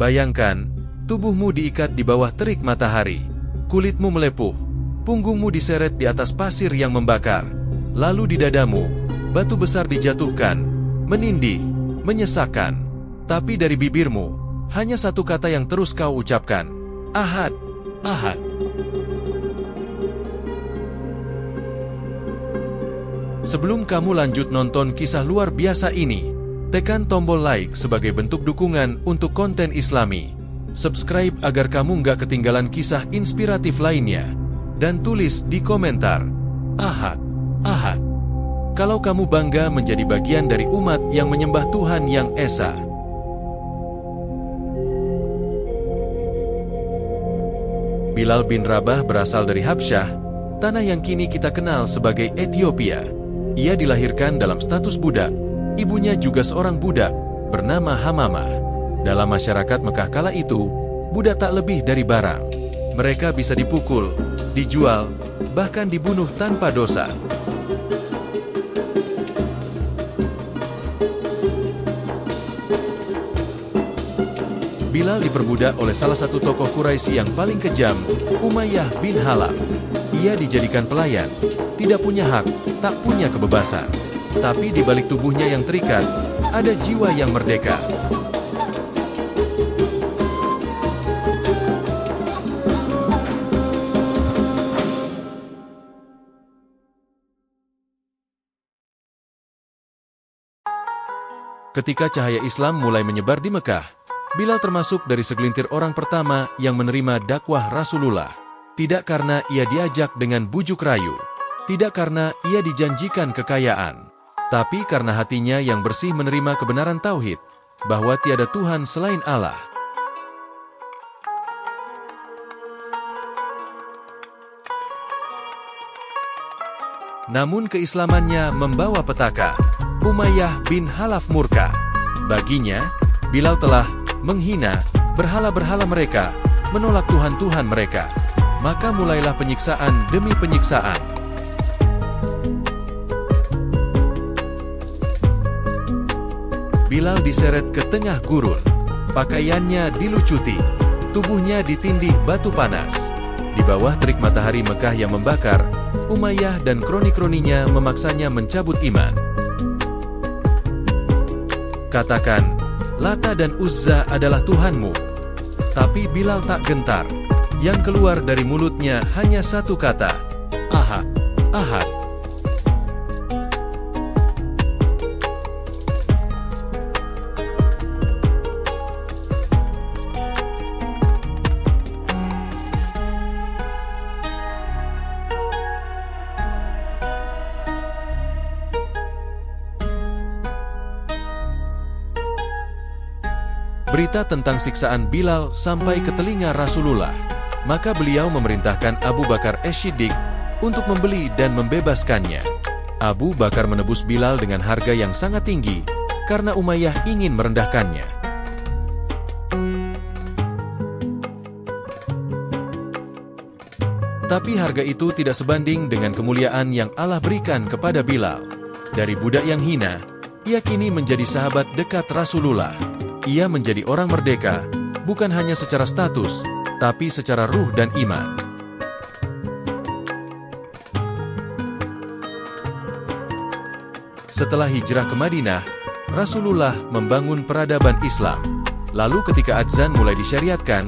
Bayangkan, tubuhmu diikat di bawah terik matahari. Kulitmu melepuh, punggungmu diseret di atas pasir yang membakar. Lalu di dadamu, batu besar dijatuhkan, menindih, menyesakkan. Tapi dari bibirmu, hanya satu kata yang terus kau ucapkan. Ahad, Ahad. Sebelum kamu lanjut nonton kisah luar biasa ini, tekan tombol like sebagai bentuk dukungan untuk konten Islami. Subscribe agar kamu nggak ketinggalan kisah inspiratif lainnya. Dan tulis di komentar, Ahad, Ahad. Kalau kamu bangga menjadi bagian dari umat yang menyembah Tuhan Yang Esa. Bilal bin Rabah berasal dari Habsyah, tanah yang kini kita kenal sebagai Ethiopia. Ia dilahirkan dalam status budak. Ibunya juga seorang budak, bernama Hamamah. Dalam masyarakat Mekah kala itu, budak tak lebih dari barang. Mereka bisa dipukul, dijual, bahkan dibunuh tanpa dosa. Bilal diperbudak oleh salah satu tokoh Quraisy yang paling kejam, Umayyah bin Khalaf. Ia dijadikan pelayan, tidak punya hak, tak punya kebebasan. Tapi di balik tubuhnya yang terikat, ada jiwa yang merdeka. Ketika cahaya Islam mulai menyebar di Mekah, Bilal termasuk dari segelintir orang pertama yang menerima dakwah Rasulullah. Tidak karena ia diajak dengan bujuk rayu, tidak karena ia dijanjikan kekayaan, tapi karena hatinya yang bersih menerima kebenaran tauhid, bahwa tiada Tuhan selain Allah. Namun keislamannya membawa petaka. Umayyah bin Khalaf murka. Baginya, Bilal telah menghina berhala-berhala mereka, menolak Tuhan-Tuhan mereka. Maka mulailah penyiksaan demi penyiksaan. Bilal diseret ke tengah gurun. Pakaiannya dilucuti, tubuhnya ditindih batu panas. Di bawah terik matahari Mekah yang membakar, Umayyah dan kroni-kroninya memaksanya mencabut iman. Katakan, Lata dan Uzza adalah Tuhanmu. Tapi Bilal tak gentar. Yang keluar dari mulutnya hanya satu kata, Ahad, Ahad. Berita tentang siksaan Bilal sampai ke telinga Rasulullah. Maka beliau memerintahkan Abu Bakar As-Siddiq untuk membeli dan membebaskannya. Abu Bakar menebus Bilal dengan harga yang sangat tinggi, karena Umayyah ingin merendahkannya. Tapi harga itu tidak sebanding dengan kemuliaan yang Allah berikan kepada Bilal. Dari budak yang hina, ia kini menjadi sahabat dekat Rasulullah. Ia menjadi orang merdeka, bukan hanya secara status, tapi secara ruh dan iman. Setelah hijrah ke Madinah, Rasulullah membangun peradaban Islam. Lalu ketika adzan mulai disyariatkan,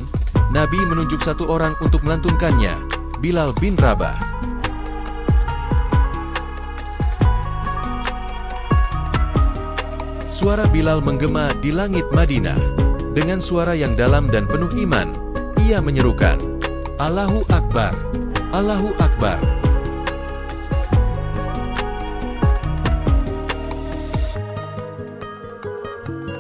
Nabi menunjuk satu orang untuk melantunkannya, Bilal bin Rabah. Suara Bilal menggema di langit Madinah. Dengan suara yang dalam dan penuh iman, ia menyerukan, Allahu Akbar, Allahu Akbar.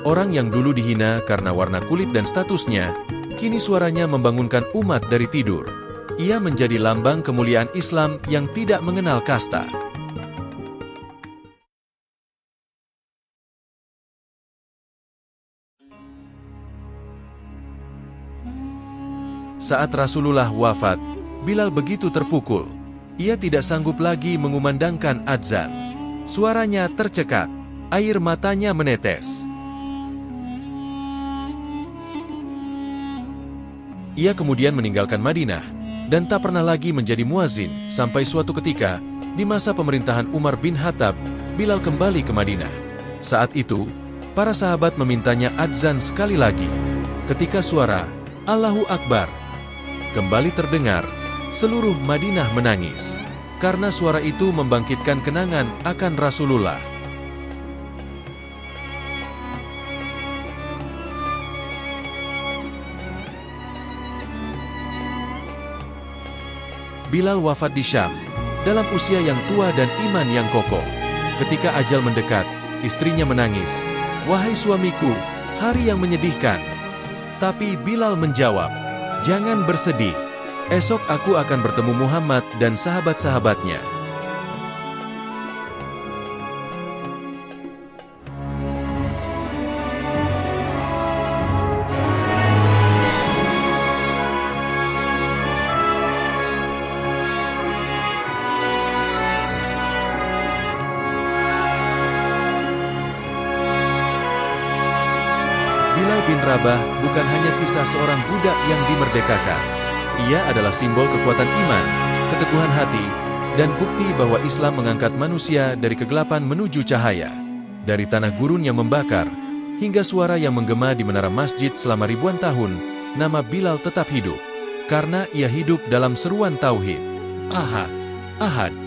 Orang yang dulu dihina karena warna kulit dan statusnya, kini suaranya membangunkan umat dari tidur. Ia menjadi lambang kemuliaan Islam yang tidak mengenal kasta. Saat Rasulullah wafat, Bilal begitu terpukul. Ia tidak sanggup lagi mengumandangkan adzan. Suaranya tercekat, air matanya menetes. Ia kemudian meninggalkan Madinah dan tak pernah lagi menjadi muazin sampai suatu ketika di masa pemerintahan Umar bin Khattab, Bilal kembali ke Madinah. Saat itu, para sahabat memintanya adzan sekali lagi. Ketika suara Allahu Akbar kembali terdengar, seluruh Madinah menangis karena suara itu membangkitkan kenangan akan Rasulullah. Bilal wafat di Syam dalam usia yang tua dan iman yang kokoh. Ketika ajal mendekat, istrinya menangis, "Wahai suamiku, hari yang menyedihkan." Tapi Bilal menjawab, "Jangan bersedih. Esok aku akan bertemu Muhammad dan sahabat-sahabatnya." Bilal bin Rabah bukan hanya kisah seorang budak yang dimerdekakan. Ia adalah simbol kekuatan iman, keteguhan hati, dan bukti bahwa Islam mengangkat manusia dari kegelapan menuju cahaya. Dari tanah gurun yang membakar, hingga suara yang menggema di menara masjid selama ribuan tahun, nama Bilal tetap hidup. Karena ia hidup dalam seruan tauhid. Ahad, Ahad.